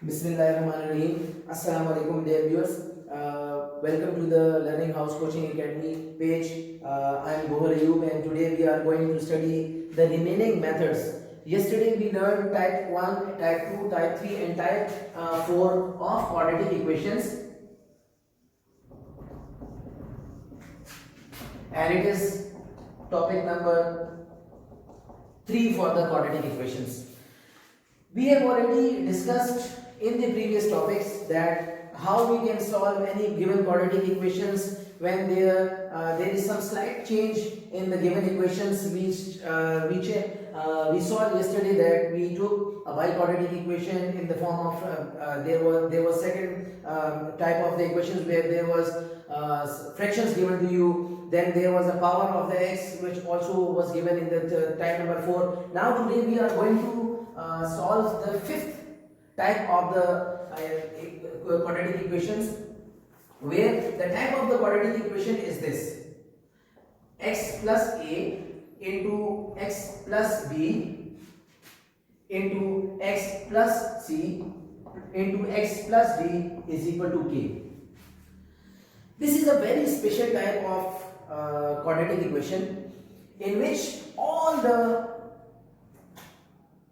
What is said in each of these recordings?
Bismillahirrahmanirrahim. Assalamu alaikum dear viewers. Welcome to the Learning House Coaching Academy page. I am Gohar Ayub and today we are going to study the remaining methods. Yesterday we learned type 1, type 2, type 3 and type 4 of quadratic equations. And it is topic number 3 for the quadratic equations. We have already discussed in the previous topics that how we can solve any given quadratic equations when there is some slight change in the given equations. We saw yesterday that we took a biquadratic equation in the form of there was second type of the equations where there was fractions given to you. Then there was a power of the x which also was given in the type number 4. Now today we are going to solve the fifth type of the quadratic equations, where the type of the quadratic equation is this: x plus a into x plus b into x plus c into x plus d is equal to k. This is a very special type of quadratic equation in which all the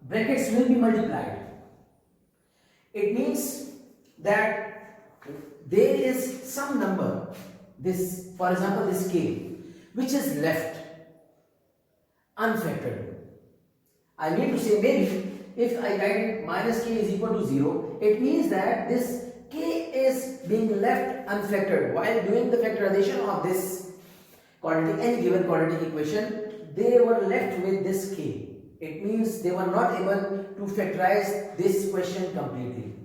brackets will be multiplied. It means that there is some number, this, for example, this k, which is left unfactored. I mean to say, maybe if I write it minus k is equal to 0, it means that this k is being left unfactored. While doing the factorization of this quadratic, any given quadratic equation, they were left with this k. It means they were not able to factorize this question completely.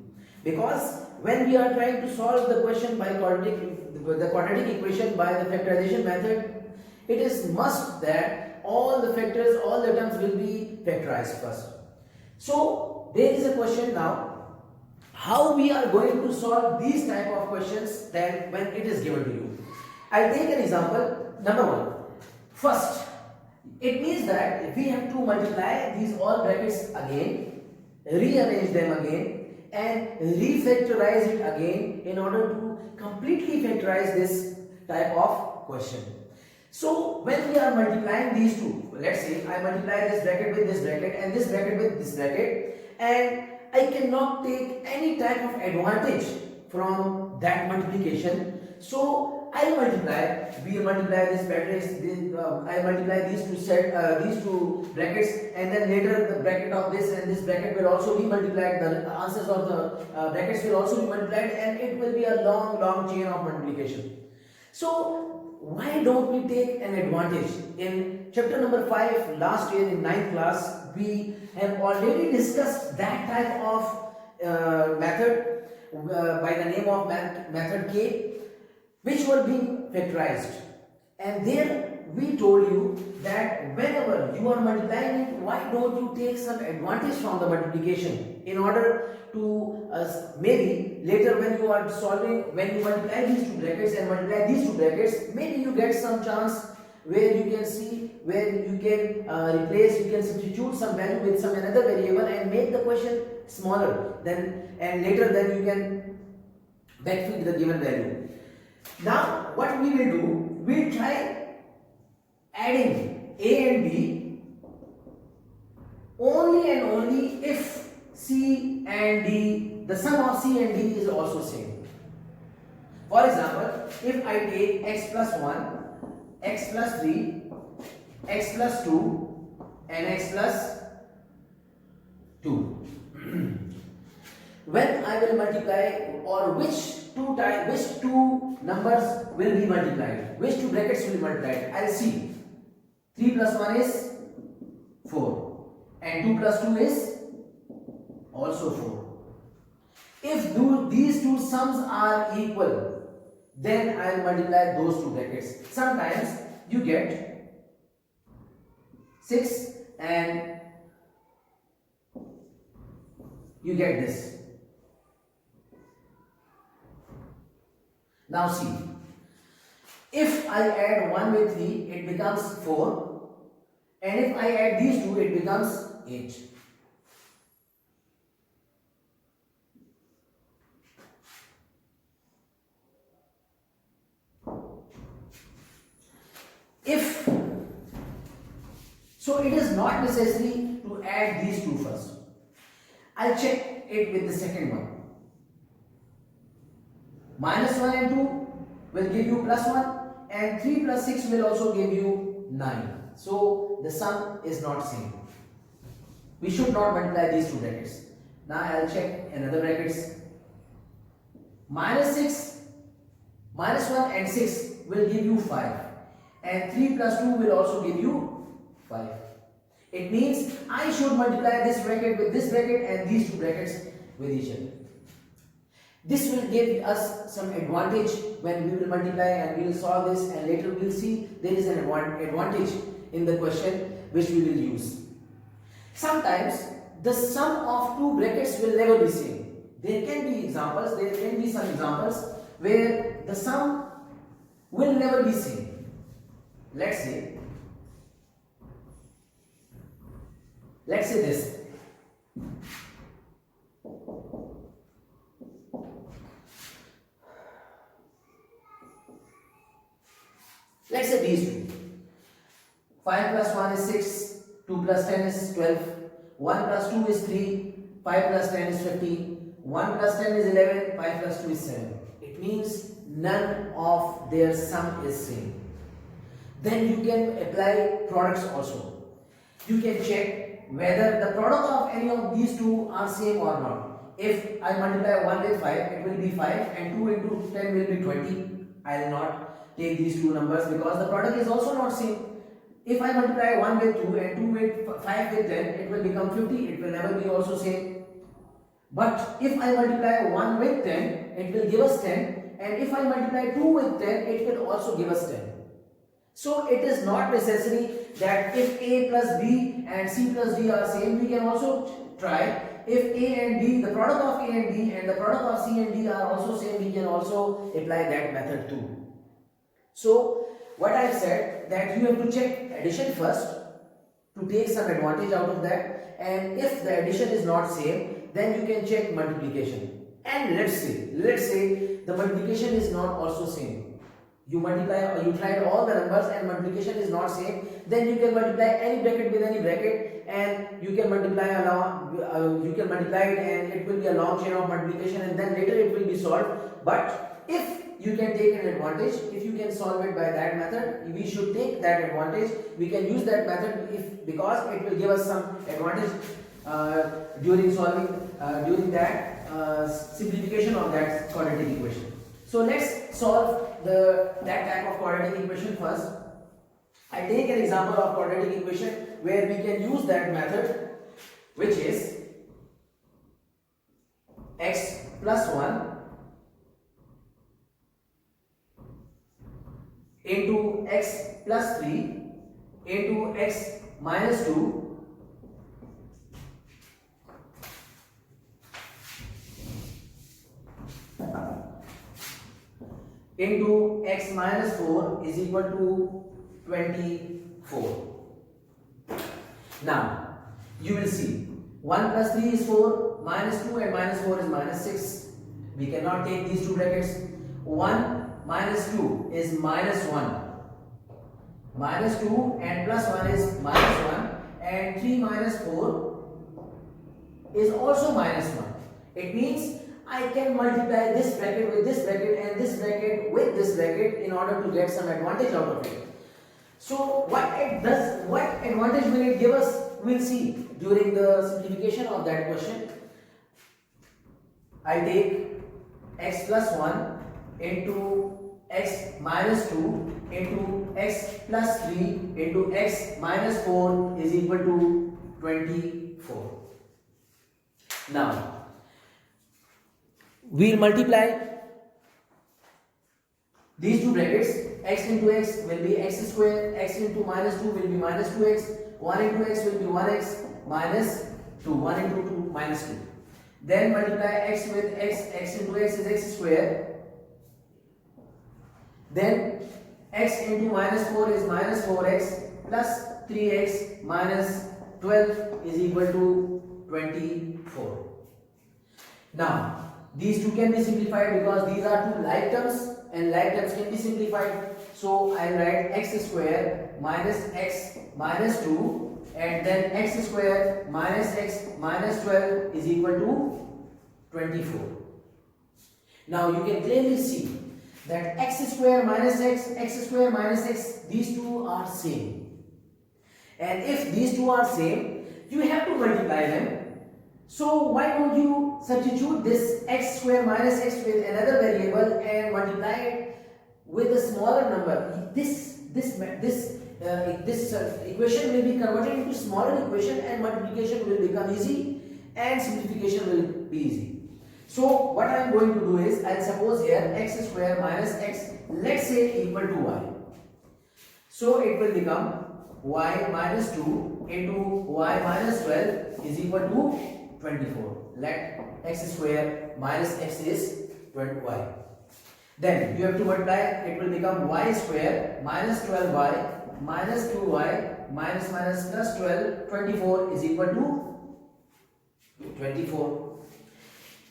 Because when we are trying to solve the question by the quadratic equation by the factorization method, it is must that all the factors, all the terms will be factorized first. So there is a question now, how we are going to solve these type of questions then when it is given to you. I'll take an example. Number 1. First, it means that we have to multiply these all brackets again, rearrange them again, and refactorize it again in order to completely factorize this type of question. So when we are multiplying these two, let's say I multiply this bracket with this bracket and this bracket with this bracket, and I cannot take any type of advantage from that multiplication. So we multiply this brackets, I multiply these two brackets, and then later the bracket of this and this bracket will also be multiplied. The answers of the brackets will also be multiplied, and it will be a long chain of multiplication. So why don't we take an advantage? In chapter number 5 last year in 9th class, we have already discussed that type of method by the name of method K, which were being factorized. And there we told you that whenever you are multiplying it, why don't you take some advantage from the multiplication in order to maybe later when you are solving, when you multiply these two brackets and multiply these two brackets, maybe you get some chance where you can see, where you can replace, you can substitute some value with some another variable and make the question smaller, then and later then you can backfill the given value. Now what we will do, we will try adding a and b only and only if c and d, the sum of c and d is also same. For example, if I take x plus 1, x plus 3, x plus 2 and x plus 2. When I will multiply, or which two numbers will be multiplied, which two brackets will be multiplied, I'll see. 3 plus 1 is 4 and 2 plus 2 is also 4. If these two sums are equal, then I'll multiply those two brackets. Sometimes you get 6 and you get this. Now see, if I add 1 with 3, it becomes 4, and if I add these two, it becomes 8. If so, it is not necessary to add these two first. I'll check it with the second one. Minus 1 and 2 will give you plus 1, and 3 plus 6 will also give you 9. So the sum is not same. We should not multiply these two brackets. Now I'll check another brackets. Minus 6, minus 1 and 6 will give you 5, and 3 plus 2 will also give you 5. It means I should multiply this bracket with this bracket and these two brackets with each other. This will give us some advantage when we will multiply and we will solve this, and later we will see there is an advantage in the question which we will use. Sometimes the sum of two brackets will never be same. There can be examples, there can be some examples where the sum will never be same. Let's say this. Let's say these two. 5 plus 1 is 6, 2 plus 10 is 12, 1 plus 2 is 3, 5 plus 10 is 15, 1 plus 10 is 11, 5 plus 2 is 7. It means none of their sum is same. Then you can apply products also. You can check whether the product of any of these two are same or not. If I multiply 1 with 5, it will be 5, and 2 into 10 will be 20. I will not take these two numbers because the product is also not same. If I multiply 1 with 2 and 2 with 5 with 10, it will become 50. It will never be also same. But if I multiply 1 with 10, it will give us 10, and if I multiply 2 with 10, it will also give us 10. So it is not necessary that if A plus B and C plus D are same, we can also try if A and B, the product of A and B and the product of C and D are also same, we can also apply that method too. So what I have said, that you have to check addition first to take some advantage out of that, and if the addition is not same, then you can check multiplication. And let's say the multiplication is not also same. You multiply, or you tried all the numbers and multiplication is not same, then you can multiply any bracket with any bracket, and you can multiply it, and it will be a long chain of multiplication, and then later it will be solved. But if you can take an advantage, if you can solve it by that method, we should take that advantage. We can use that method because it will give us some advantage during solving, during that simplification of that quadratic equation. So let's solve that type of quadratic equation first. I take an example of quadratic equation where we can use that method, which is x plus 1 into x plus 3 into x minus 2 into x minus 4 is equal to 24. Now you will see 1 plus 3 is 4, minus 2 and minus 4 is minus 6. We cannot take these two brackets. 1 minus 2 is minus 1. Minus 2 and plus 1 is minus 1, and 3 minus 4 is also minus 1. It means I can multiply this bracket with this bracket and this bracket with this bracket in order to get some advantage out of it. So what advantage will it give us? We'll see during the simplification of that question. I take x plus 1 into x minus 2 into x plus 3 into x minus 4 is equal to 24. Now we'll multiply these two brackets. X into x will be x square, x into minus 2 will be minus 2x, 1 into x will be 1x minus 2, 1 into 2 minus 2. Then multiply x with x, x into x is x square. Then x into minus 4 is minus 4x plus 3x minus 12 is equal to 24. Now these two can be simplified because these are two like terms, and like terms can be simplified. So I write x square minus x minus 2, and then x square minus x minus 12 is equal to 24. Now you can clearly see that x square minus x square minus x, these two are same. And if these two are same, you have to multiply them. So why don't you substitute this x square minus x with another variable and multiply it with a smaller number? This equation will be converted into smaller equation, and multiplication will become easy and simplification will be easy. So what I am going to do is, I'll suppose here x square minus x, let's say equal to y. So it will become y minus 2 into y minus 12 is equal to 24. Let x square minus x is 20y. Then you have to multiply, it will become y square minus 12y minus 2y minus minus plus 12, 24 is equal to 24.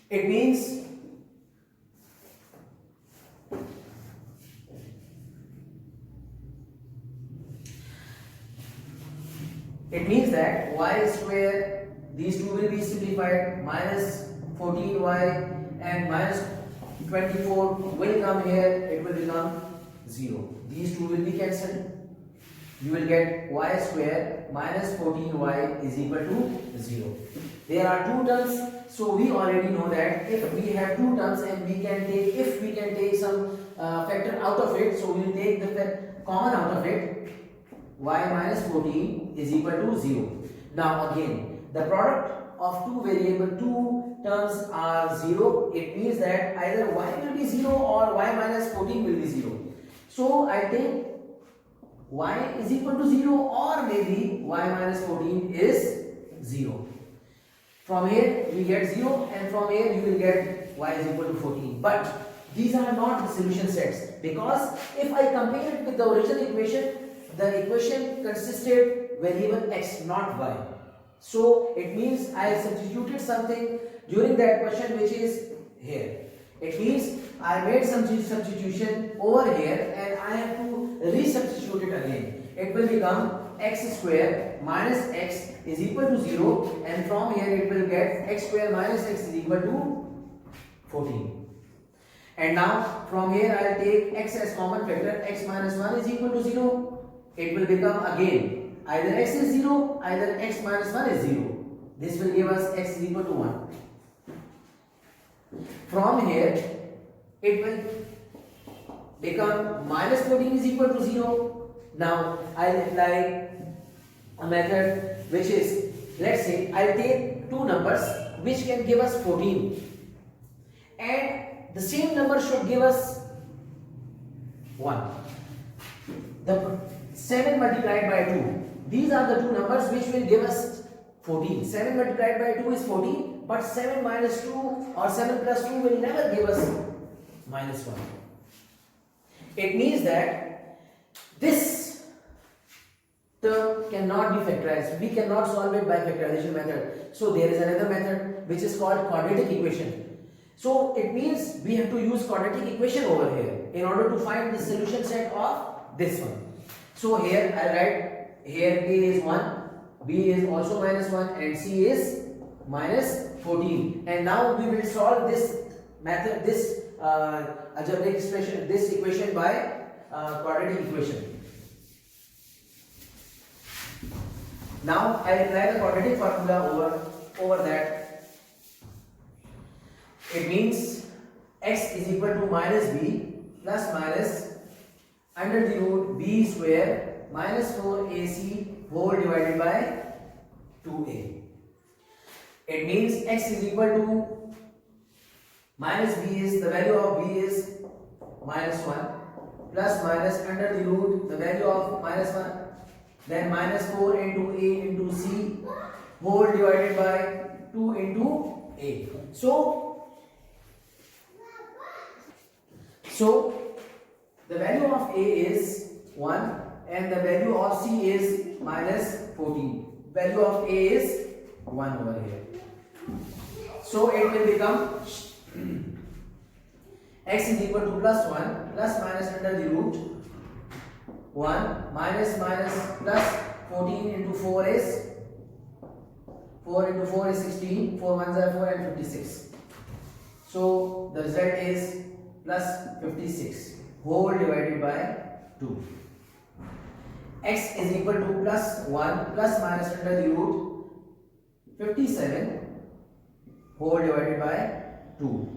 It means that y square, these two will be simplified, minus 14y and minus 24 will come here, it will become 0. These two will be cancelled. You will get y square minus 14y is equal to 0. There are two terms, so we already know that if we have two terms and we can take, if we can take some factor out of it, so we will take the common out of it. Y minus 14 is equal to 0. Now again, the product of two terms are 0. It means that either y will be 0 or y minus 14 will be 0. So I take y is equal to 0, or maybe y minus 14 is 0. From here we get 0, and from here you will get y is equal to 14. But these are not the solution sets, because if I compare it with the original equation, the equation consisted variable x, not y. So it means I have substituted something during that question which is here. It means I made some substitution over here and I have to resubstitute it again. It will become x square minus x is equal to 0, and from here it will get x square minus x is equal to 14. And now from here I will take x as common factor, x minus 1 is equal to 0. It will become again either x is 0, either x minus 1 is 0. This will give us x is equal to 1. From here it will become minus 14 is equal to 0. Now I will apply a method which is, let's say I will take two numbers which can give us 14, and the same number should give us 1. The 7 multiplied by 2, these are the two numbers which will give us 14. 7 multiplied by 2 is 14, but 7 minus 2 or 7 plus 2 will never give us minus 1. It means that this term cannot be factorized. We cannot solve it by factorization method. So there is another method which is called quadratic equation. So it means we have to use quadratic equation over here in order to find the solution set of this one. So here I write, here a is 1, b is also minus 1, and c is minus 14. And now we will solve this method, this algebraic expression, this equation by quadratic equation. Now I apply the quadratic formula over that. It means x is equal to minus b plus minus under the root b square minus 4ac whole divided by 2a. It means x is equal to minus b is, the value of b is minus 1, plus minus under the root the value of minus 1, then minus 4 into a into c whole divided by 2 into a. So the value of a is 1 and the value of c is minus 14. Value of a is 1 over here. So it will become x is equal to plus 1 plus minus under the root 1 minus plus 14 into 4 is 16, 4 ones are 4 and 56. So the result is plus 56 whole divided by 2. X is equal to plus 1 plus minus under the root 57 whole divided by 2.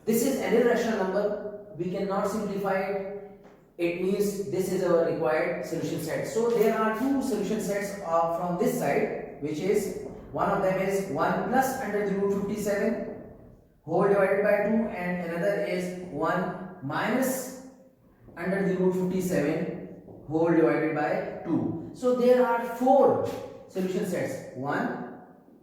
This is an irrational number. We cannot simplify it. It means this is our required solution set. So there are two solution sets from this side, which is one of them is 1 plus under the root 57 whole divided by 2 and another is 1 minus under the root 57 whole divided by 2. So there are four solution sets, 1,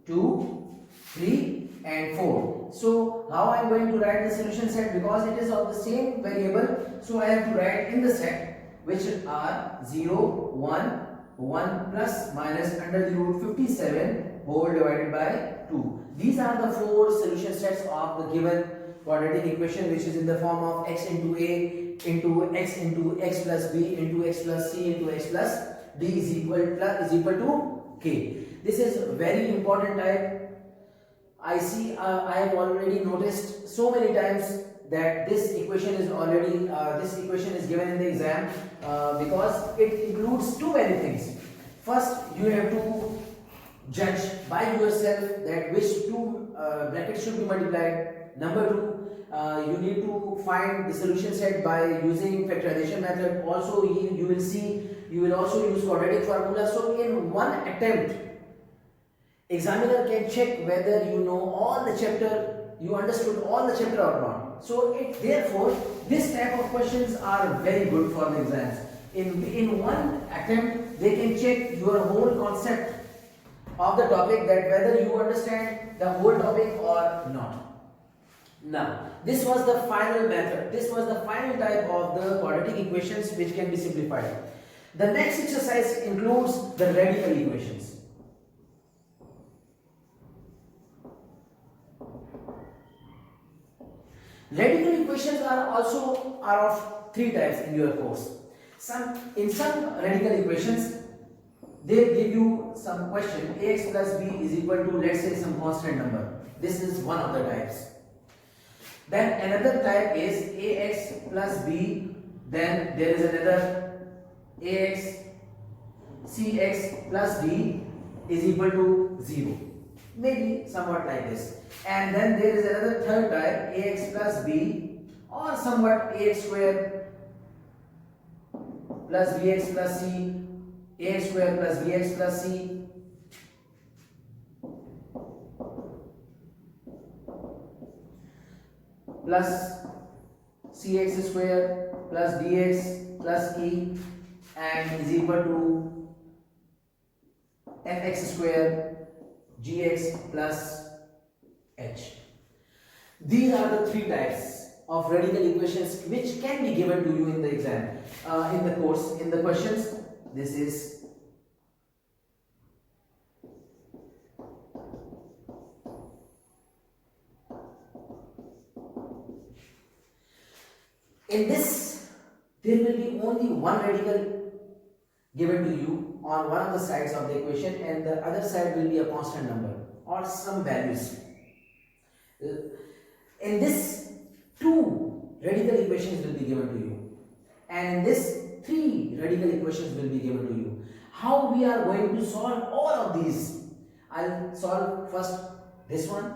2, 3 and 4. So how I am going to write the solution set, because it is of the same variable, so I have to write in the set which are 0, 1, 1 plus minus under the root 57 whole divided by 2. These are the four solution sets of the given quadratic equation, which is in the form of x into a into x plus b into x plus c into x plus d is equal to k. This is very important type. I have already noticed so many times that this equation is given in the exam because it includes too many things. First, you have to judge by yourself that which two brackets should be multiplied. Number two, you need to find the solution set by using factorization method. Also, you will also use quadratic formula. So in one attempt, examiner can check whether you know all the chapter, you understood all the chapter or not. So therefore, this type of questions are very good for the exams. In one attempt, they can check your whole concept of the topic, that whether you understand the whole topic or not. Now, this was the final method. This was the final type of the quadratic equations which can be simplified. The next exercise includes the radical equations. Radical equations are of three types in your course. In some radical equations, they give you some question, ax plus b is equal to, let's say, some constant number. This is one of the types. Then another type is ax plus b, then there is another ax cx plus d is equal to 0. Maybe somewhat like this. And then there is another third type, ax plus b, or somewhat ax square plus bx plus c, ax square plus bx plus c, plus cx square plus dx plus e, and is equal to fx square gx plus h. These are the three types of radical equations which can be given to you in the exam, in the course, in the questions. This is in this, there will be only one radical given to you on one of the sides of the equation, and the other side will be a constant number or some values. In this, two radical equations will be given to you, and in this, three radical equations will be given to you. How we are going to solve all of these? I'll solve first this one,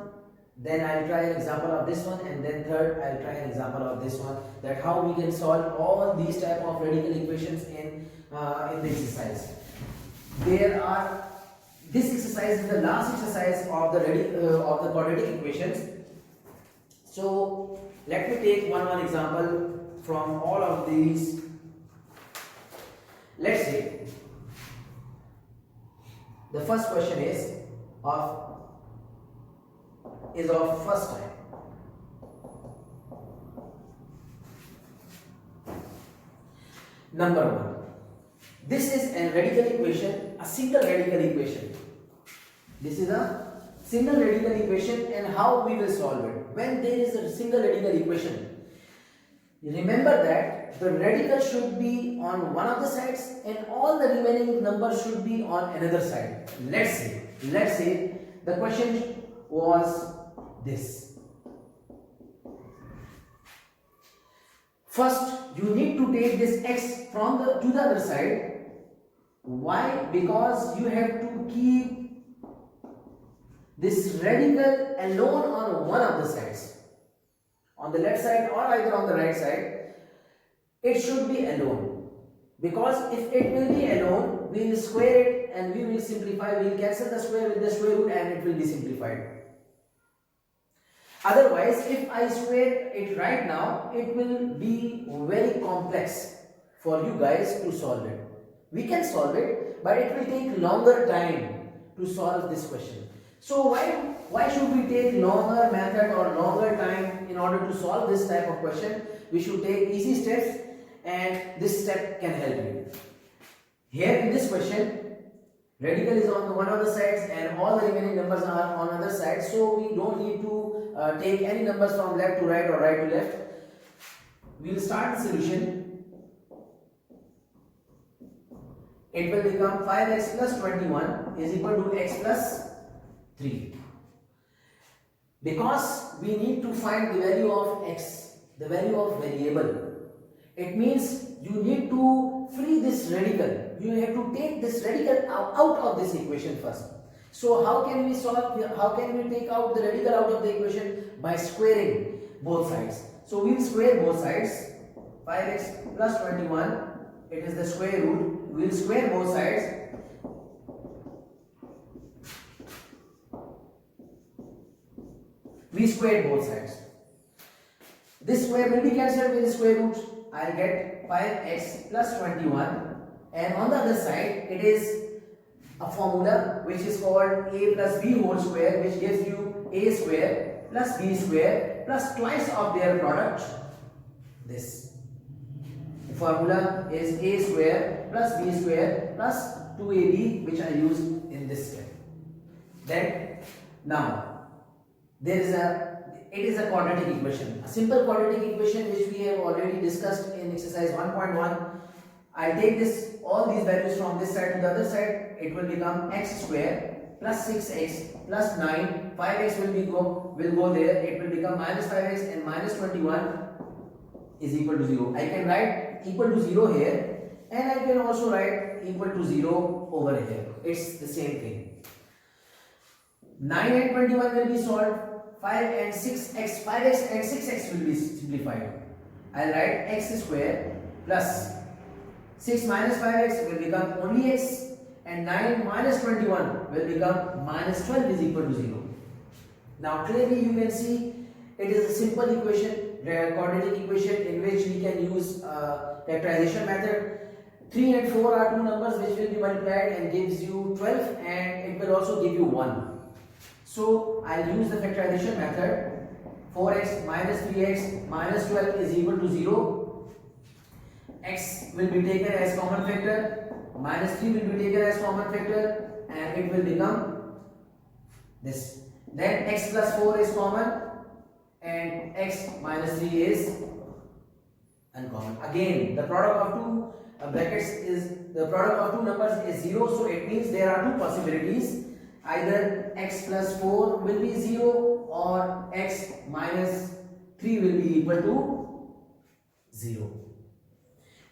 then I'll try an example of this one, and then third I'll try an example of this one, that how we can solve all these type of radical equations in the exercise. This exercise is the last exercise of the quadratic equations. So let me take one example from all of these. Let's say the first question is of first type. Number one. This is a radical equation, a single radical equation. This is a single radical equation, and how we will solve it? When there is a single radical equation, Remember that the radical should be on one of the sides and all the remaining numbers should be on another side. Let's say the question was this. First, you need to take this x from to the other side. Why? Because you have to keep this radical alone on one of the sides. On the left side or either on the right side, it should be alone. Because if it will be alone, we will square it and we will simplify. We will cancel the square with the square root and it will be simplified. Otherwise, if I square it right now, it will be very complex for you guys to solve it. We can solve it, but it will take longer time to solve this question. So why should we take longer method or longer time in order to solve this type of question? We should take easy steps, and this step can help you. Here in this question, radical is on one of the sides and all the remaining numbers are on other side. So we don't need to take any numbers from left to right or right to left. We will start the solution. It will become 5x plus 21 is equal to x plus 3. Because we need to find the value of x, the value of variable, it means you need to free this radical. You have to take this radical out of this equation first. So how can we solve, how can we take out the radical out of the equation? By squaring both sides. So we will square both sides. 5x plus 21, it is the square root. We will square both sides. We squared both sides. This square will be cancelled with the square root. I will get 5x plus 21, and on the other side it is a formula which is called a plus b whole square, which gives you a square plus b square plus twice of their product. This formula is a square plus b square plus 2ab, which I used in this step. Then now it is a quadratic equation, a simple quadratic equation which we have already discussed in exercise 1.1. I take all these values from this side to the other side. It will become x square plus 6x plus 9. 5x will go there. It will become minus 5x and minus 21 is equal to 0. I can write equal to 0 here, and I can also write equal to 0 over here. It's the same thing. 9 and 21 will be solved. 5 and 6x, 5x and 6x will be simplified. I'll write x square plus 6 minus 5x will become only x, and 9 minus 21 will become minus 12 is equal to 0. Now clearly you can see it is a simple equation, quadratic equation, in which we can use factorization method. 3 and 4 are two numbers which will be multiplied and gives you 12, and it will also give you 1. So I'll use the factorization method. 4x minus 3x minus 12 is equal to 0. X will be taken as common factor, minus 3 will be taken as common factor, and it will become this. Then x plus 4 is common and x minus 3 is uncommon. Again, the product of two brackets is, the product of two numbers is 0, so it means there are two possibilities. Either x plus 4 will be 0 or x minus 3 will be equal to 0.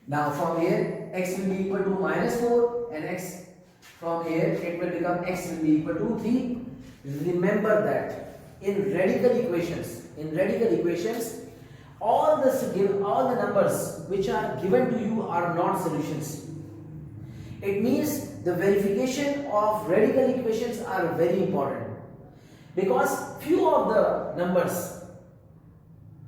Now from here x will be equal to minus 4, and x from here it will become x will be equal to 3. Remember that in radical equations all the numbers which are given to you are not solutions. It means the verification of radical equations are very important, because few of the numbers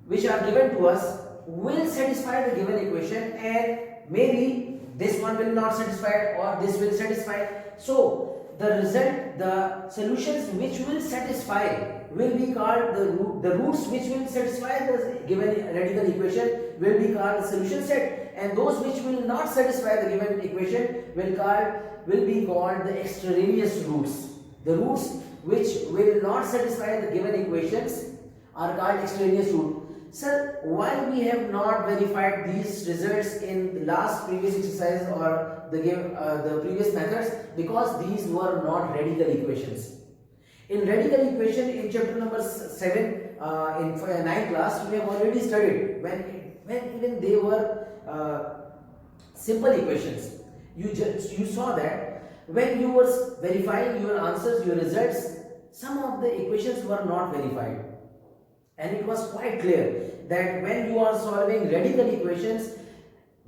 which are given to us will satisfy the given equation, and maybe this one will not satisfy or this will satisfy. So the result, the solutions which will satisfy will be called the roots which will satisfy the given radical equation will be called the solution set, and those which will not satisfy the given equation will be called the extraneous roots. The roots which will not satisfy the given equations are called extraneous root. Sir, why we have not verified these results in the last previous exercise or the previous methods? Because these were not radical equations. In radical equation in chapter number 7 in 9th class, we have already studied when even they were simple equations. You saw that when you were verifying your answers, your results, some of the equations were not verified. And it was quite clear that when you are solving radical equations,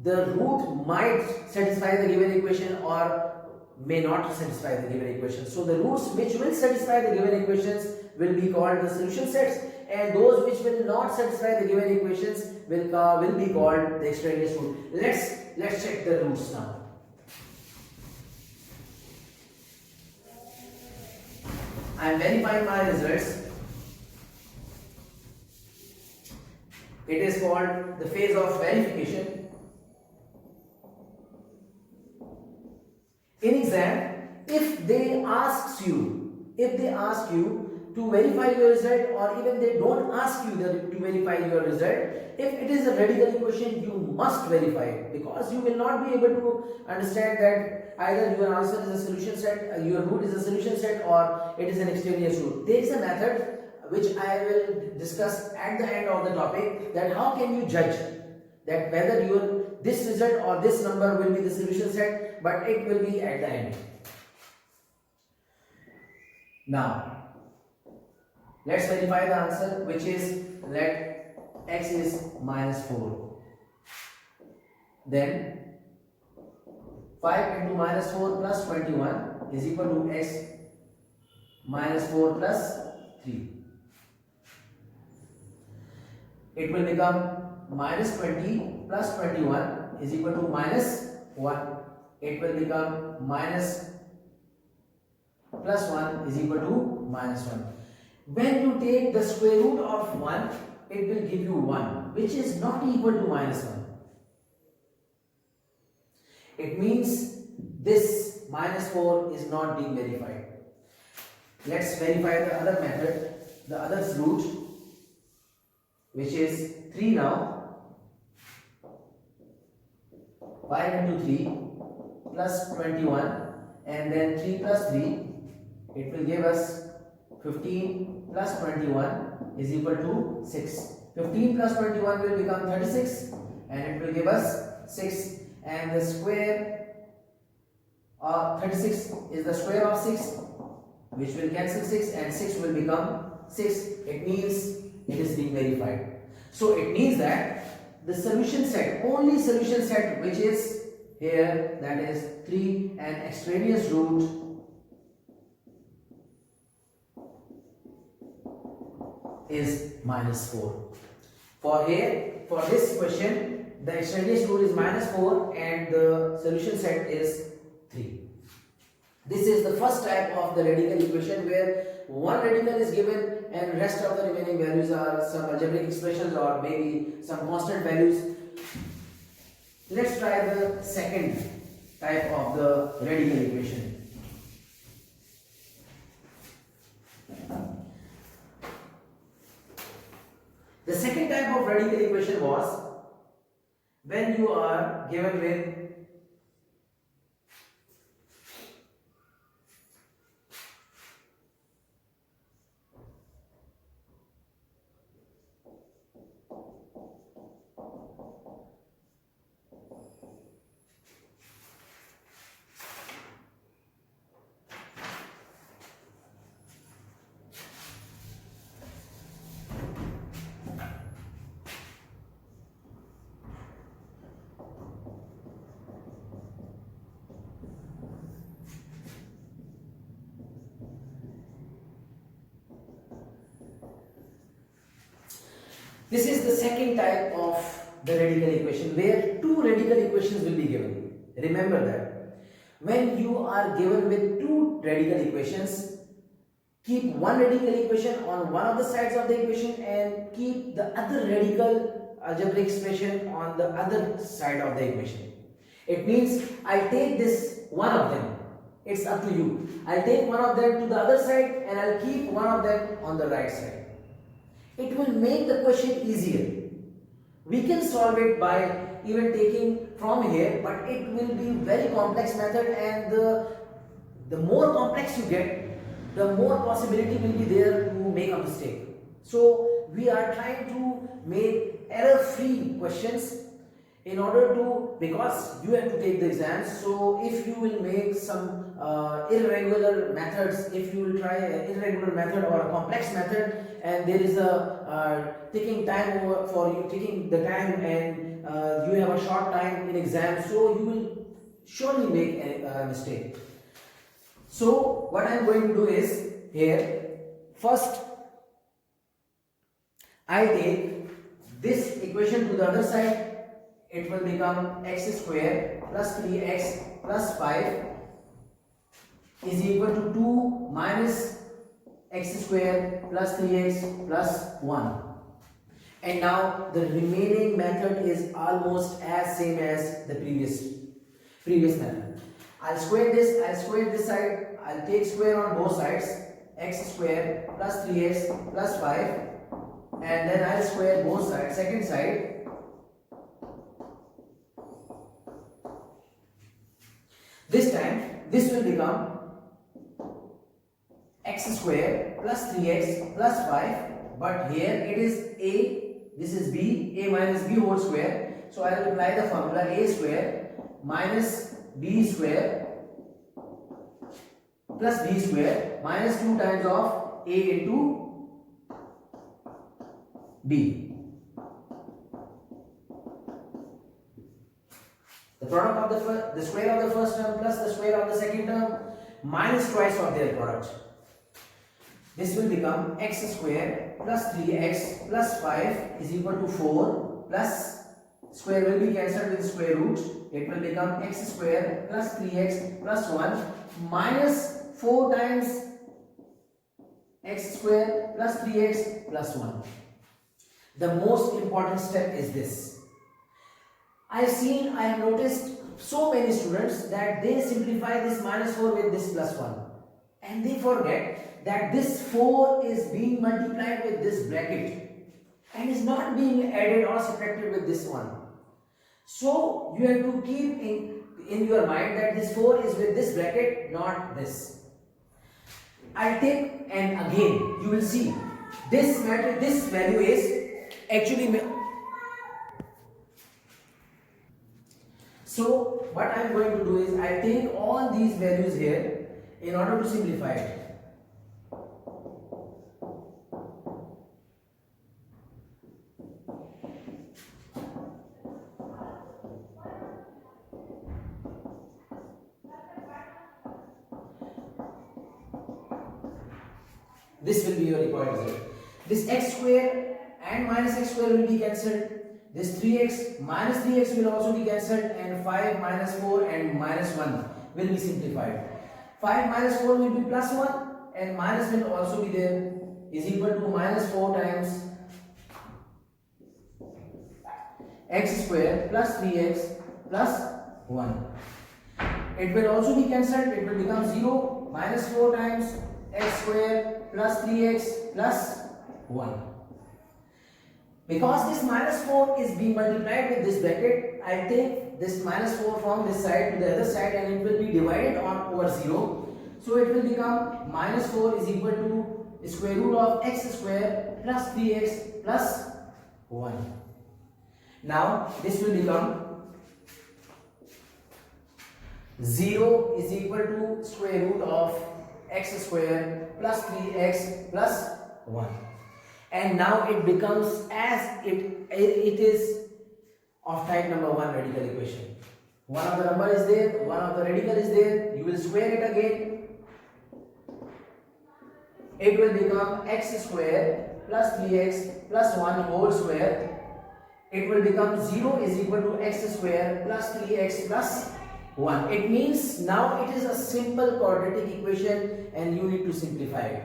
the root might satisfy the given equation or may not satisfy the given equation. So the roots which will satisfy the given equations will be called the solution sets, and those which will not satisfy the given equations will be called the extraneous root. Let's check the roots now. I am verifying my results. It is called the phase of verification. In exam, if they ask you to verify your result, or even they don't ask you to verify your result, if it is a radical equation, you must verify it, because you will not be able to understand that either your answer is a solution set, your root is a solution set, or it is an extraneous root. There is a method which I will discuss at the end of the topic, that how can you judge that whether this result or this number will be the solution set, but it will be at the end. Now let's verify the answer, which is, let x is -4. Then 5 into -4 plus 21 is equal to x -4 plus 3. It will become -20 plus 21 is equal to -1. It will become minus plus 1 is equal to -1. When you take the square root of 1, it will give you 1, which is not equal to -1. It means this -4 is not being verified. Let's verify the other method, the other root, which is 3 now. 5 into 3 plus 21, and then 3 plus 3, it will give us 15 plus 21 is equal to 6. 15 plus 21 will become 36, and it will give us 6, and the square of 36 is the square of 6, which will cancel 6, and 6 will become 6. It means it is being verified. So it means that the solution set, only solution set which is here, that is 3, and extraneous root is -4. For this question, the extraneous root is -4 and the solution set is 3. This is the first type of the radical equation, where one radical is given and rest of the remaining values are some algebraic expressions or maybe some constant values. Let's try the second type of the radical equation. The second type of radical equation was when you are given with this is the second type of the radical equation, where two radical equations will be given. Remember that when you are given with two radical equations, keep one radical equation on one of the sides of the equation and keep the other radical algebraic expression on the other side of the equation. It means I'll take this one of them. It's up to you. I'll take one of them to the other side and I'll keep one of them on the right side. it will make the question easier. We can solve it by even taking from here, but it will be very complex method, and the more complex you get, the more possibility will be there to make a mistake. So we are trying to make error-free questions in order to, because you have to take the exams. So if you will make some irregular methods, if you will try an irregular method or a complex method, and there is a taking time over for you, taking the time, and you have a short time in exam, so you will surely make a mistake. So what I am going to do is, here first I take this equation to the other side. It will become x square plus 3x plus 5 is equal to 2 minus x square plus 3x plus 1. And now the remaining method is almost as same as the previous method. I'll square this side, I'll take square on both sides, x square plus 3x plus 5, and then I'll square both sides, second side. This time, this will become x square plus 3x plus 5, but here it is a, this is b, a minus b whole square. So I will apply the formula a square minus b square plus b square minus 2 times of a into b. The product of the square of the first term plus the square of the second term minus twice of their product. This will become x square plus 3x plus 5 is equal to 4, plus square will be cancelled with square root. It will become x square plus 3x plus 1 minus 4 times x square plus 3x plus 1. The most important step is this. I have noticed so many students that they simplify this minus 4 with this plus 1, and they forget that this 4 is being multiplied with this bracket and is not being added or subtracted with this one. So you have to keep in your mind that this 4 is with this bracket, not this. I'll take, and again you will see this value is actually. So what I am going to do is I take all these values here in order to simplify it. This will be your required result. This x square and minus x square will be cancelled. This 3x minus 3x will also be cancelled, and 5 minus 4 and minus 1 will be simplified. 5 minus 4 will be plus 1, and minus will also be there, is equal to minus 4 times x square plus 3x plus 1. It will also be cancelled, it will become 0, minus 4 times x square plus 3x plus 1. Because this minus 4 is being multiplied with this bracket, I take this minus 4 from this side to the other side, and it will be divided on over 0. So it will become minus 4 is equal to square root of x square plus 3x plus 1. Now this will become 0 is equal to square root of x square plus 3x plus 1. And now it becomes as it is of type number 1 radical equation. One of the number is there, one of the radical is there. You will square it again. It will become x square plus 3x plus 1 whole square. It will become 0 is equal to x square plus 3x plus 1. It means now it is a simple quadratic equation, and you need to simplify it.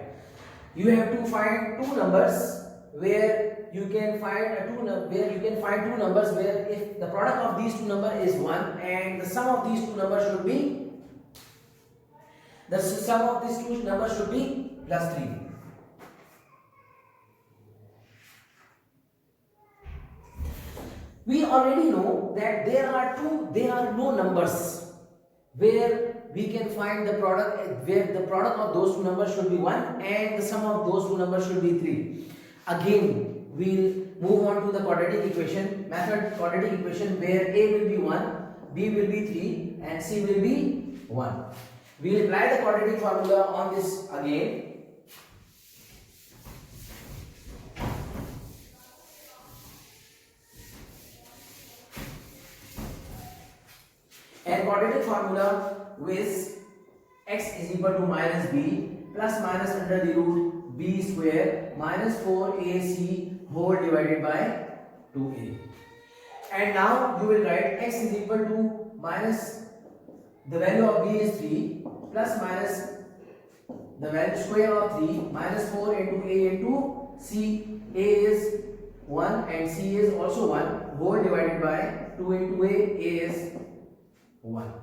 You have to find two numbers where you can find two numbers where if the product of these two numbers is 1, and the sum of these two numbers should be plus 3. We already know that there are no numbers where we can find the product, where the product of those two numbers should be 1 and the sum of those two numbers should be 3. Again, we'll move on to the quadratic equation method, quadratic equation where A will be 1, B will be 3 and C will be 1. We'll apply the quadratic formula on this again. And quadratic formula with x is equal to minus b plus minus under the root b square minus 4ac whole divided by 2a. And now you will write x is equal to minus the value of b is 3 plus minus the value square of 3 minus 4 into a into c. A is 1 and c is also 1 whole divided by 2 into a is 1.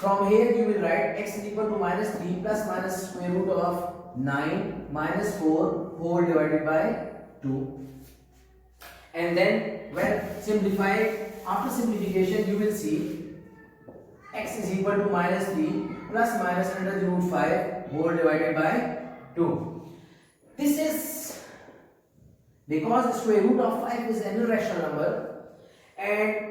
From here you will write x is equal to minus 3 plus minus square root of 9 minus 4 whole divided by 2. And then when simplified, after simplification you will see x is equal to minus 3 plus minus under the root 5 whole divided by 2. This is because the square root of 5 is an irrational number and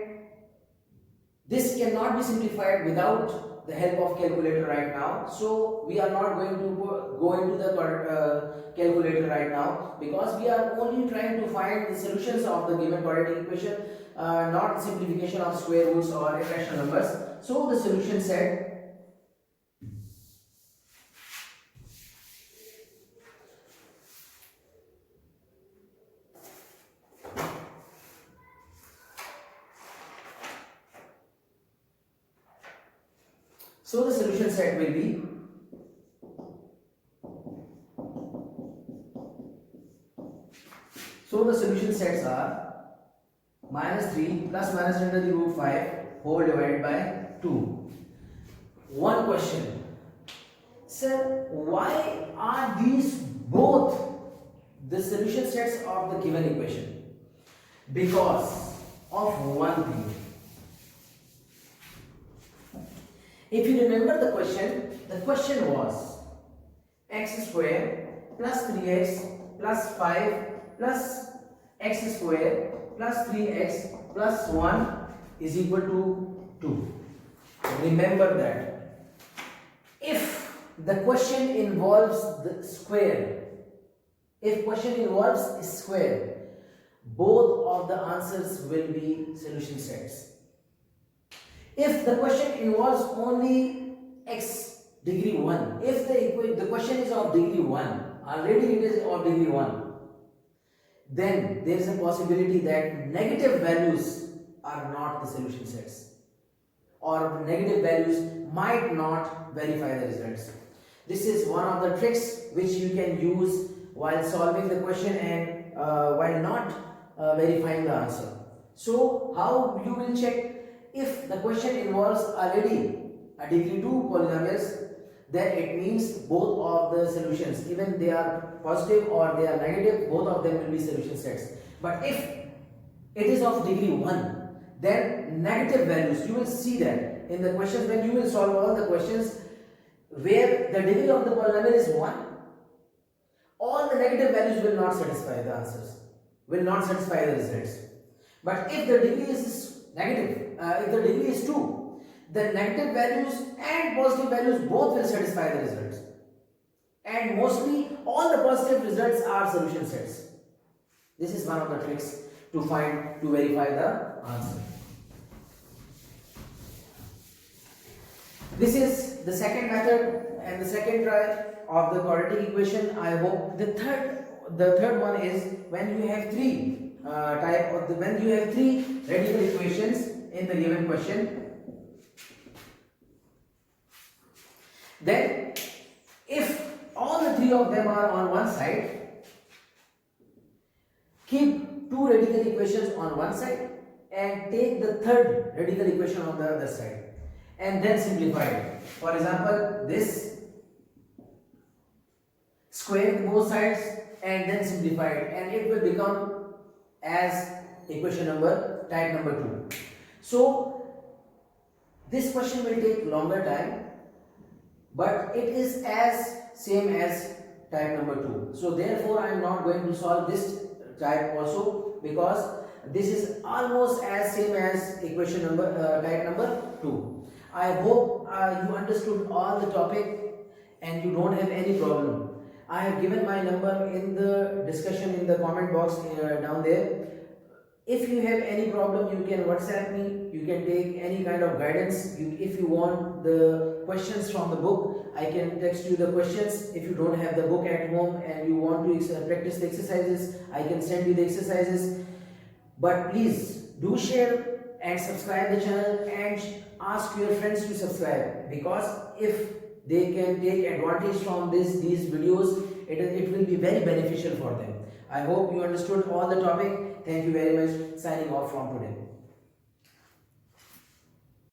this cannot be simplified without the help of calculator right now. So we are not going to go into the calculator right now because we are only trying to find the solutions of the given quadratic equation, not the simplification of square roots or irrational numbers. So the solution set will be the solution sets are minus 3 plus minus under the root 5 whole divided by 2. One question, sir, why are these both the solution sets of the given equation? Because of one thing. If you remember the question was x square plus 3x plus 5 plus x square plus 3x plus 1 is equal to 2. Remember that if the question involves the square, if question involves a square, both of the answers will be solution sets. If the question involves only x degree 1, if the question is of degree 1, already it is of degree 1, then there is a possibility that negative values are not the solution sets, or negative values might not verify the results. This is one of the tricks which you can use while solving the question and while not verifying the answer. So how you will check? If the question involves already a degree 2 polynomials, then it means both of the solutions, even they are positive or they are negative, both of them will be solution sets. But if it is of degree 1, then negative values, you will see that in the questions when you will solve all the questions where the degree of the polynomial is 1, all the negative values will not satisfy the answers, will not satisfy the results. But if the degree is negative, if the degree is 2, the negative values and positive values both will satisfy the results. And mostly all the positive results are solution sets. This is one of the tricks to verify the answer. This is the second method and the second try of the quadratic equation. I hope the third one is when you have three radical equations in the given question. Then if all the three of them are on one side, keep two radical equations on one side and take the third radical equation on the other side and then simplify it. For example, this, square both sides and then simplify it, and it will become as equation number type number 2. So this question will take longer time, but it is as same as type number 2. So therefore I am not going to solve this type also, because this is almost as same as equation number type number 2. I hope you understood all the topic and you don't have any problem. I have given my number in the discussion in the comment box down there. If you have any problem, you can WhatsApp me, you can take any kind of guidance. If you want the questions from the book, I can text you the questions. If you don't have the book at home and you want to practice the exercises, I can send you the exercises. But please do share and subscribe the channel and ask your friends to subscribe, because if they can take advantage from these videos, it will be very beneficial for them. I hope you understood all the topic. Thank you very much. Signing off from today.